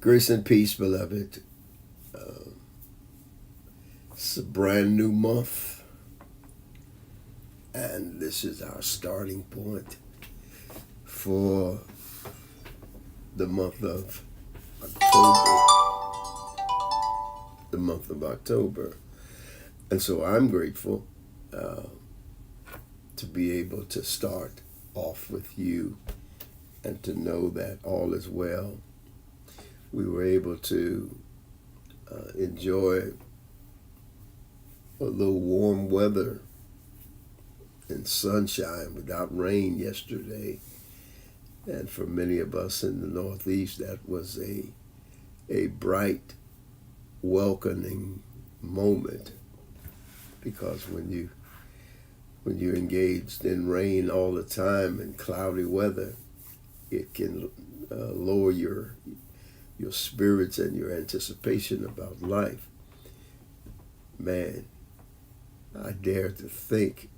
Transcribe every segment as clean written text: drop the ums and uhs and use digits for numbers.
Grace and peace, beloved. It's a brand new month, and this is our starting point for the month of October. And so I'm grateful to be able to start off with you and to know that all is well. We were able to enjoy a little warm weather and sunshine without rain yesterday. And for many of us in the Northeast, that was a bright, welcoming moment, because when you're engaged in rain all the time and cloudy weather, it can lower your spirits and your anticipation about life. Man, I dare to think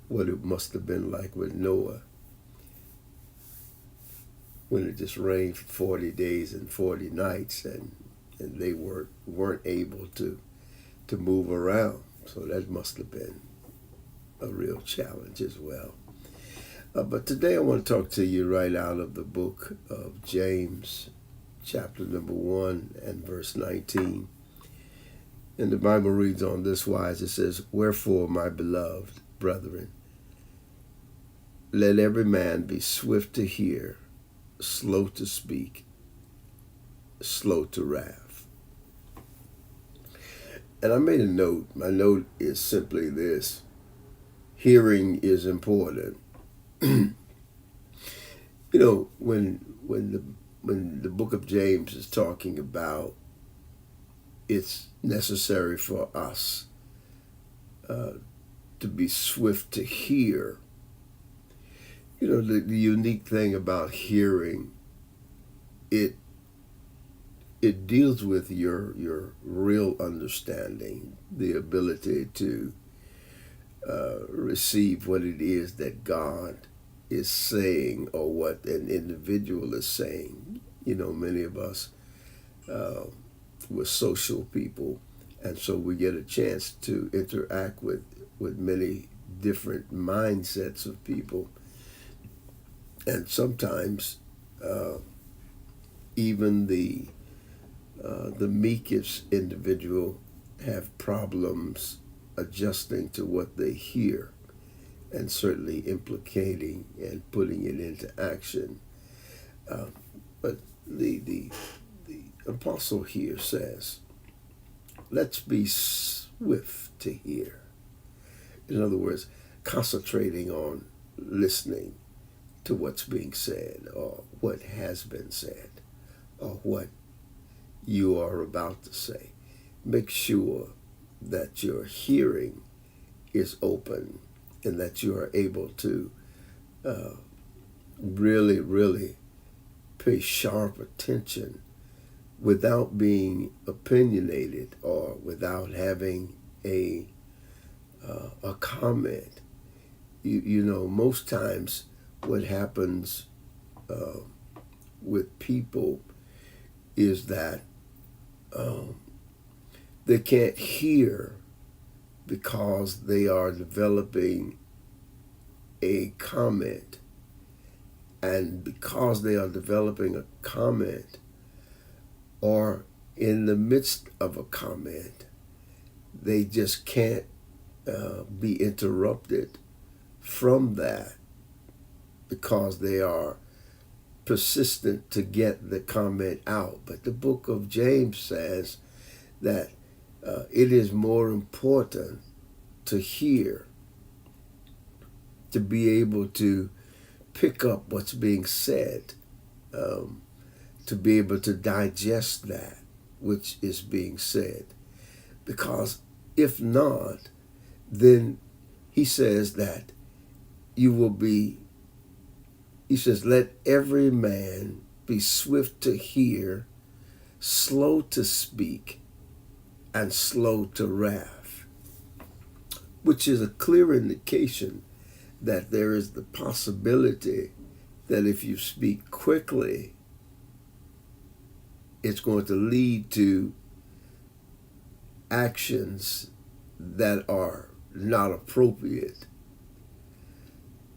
what it must have been like with Noah when it just rained for 40 days and 40 nights and they weren't able to move around. So that must have been a real challenge as well. But today I want to talk to you right out of the book of James, chapter number 1 and verse 19. And the Bible reads on this wise. It says, "Wherefore, my beloved brethren, let every man be swift to hear, slow to speak, slow to wrath." And I made a note. My note is simply this: hearing is important. You know, when the book of James is talking about it's necessary for us to be swift to hear. You know, the unique thing about hearing, it deals with your real understanding, the ability to receive what it is that God is saying or what an individual is saying. You know, many of us we're social people, and so we get a chance to interact with many different mindsets of people. And sometimes even the meekest individual have problems adjusting to what they hear and certainly implicating and putting it into action. But the apostle here says, let's be swift to hear. In other words, concentrating on listening to what's being said or what has been said or what you are about to say. Make sure that your hearing is open and that you are able to really, really pay sharp attention without being opinionated or without having a comment. You know, most times what happens with people is that they can't hear because they are developing a comment. And because they are developing a comment or in the midst of a comment, they just can't be interrupted from that because they are persistent to get the comment out. But the book of James says that it is more important to hear, to be able to pick up what's being said, to be able to digest that which is being said. Because if not, then he says that you will be, he says, let every man be swift to hear, slow to speak, and slow to wrath, which is a clear indication that there is the possibility that if you speak quickly, it's going to lead to actions that are not appropriate.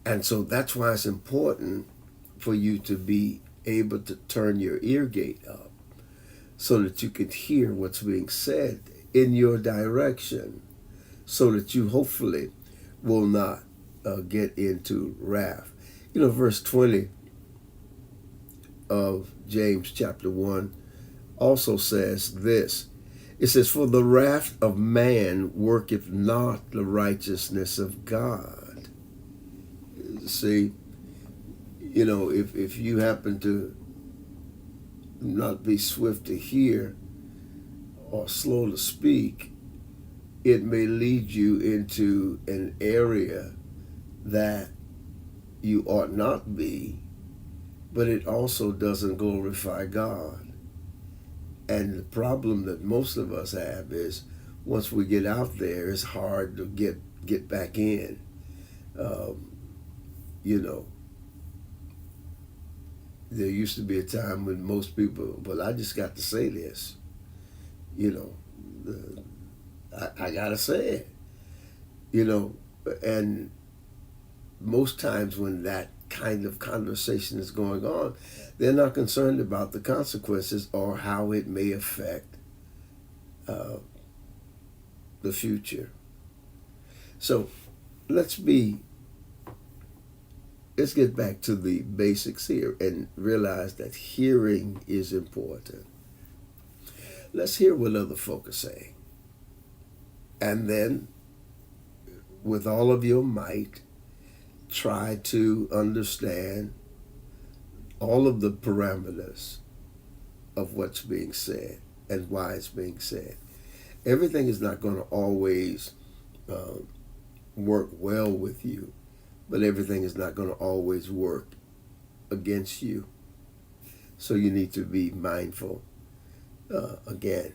And so that's why it's important for you to be able to turn your ear gate up so that you can hear what's being said in your direction, so that you hopefully will not get into wrath. You know, verse 20 of James chapter 1 also says this. It says, "For the wrath of man worketh not the righteousness of God." See, you know, if you happen to not be swift to hear or slow to speak, it may lead you into an area that you ought not be, but it also doesn't glorify God. And the problem that most of us have is once we get out there, it's hard to get back in. You know, there used to be a time when most people, well, I just got to say this. You know, I got to say it. You know, and most times when that kind of conversation is going on, they're not concerned about the consequences or how it may affect the future. So let's get back to the basics here and realize that hearing is important. Let's hear what other folk are saying. And then, with all of your might, try to understand all of the parameters of what's being said and why it's being said. Everything is not going to always work well with you, but everything is not going to always work against you. So you need to be mindful. Again,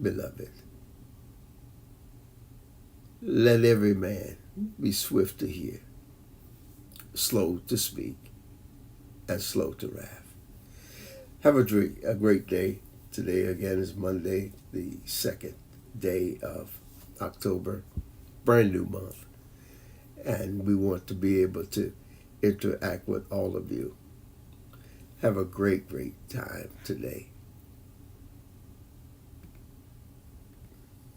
beloved, let every man be swift to hear, slow to speak, and slow to wrath. Have a great day. Today again is Monday, the 2nd day of October, brand new month. And we want to be able to interact with all of you. Have a great time today.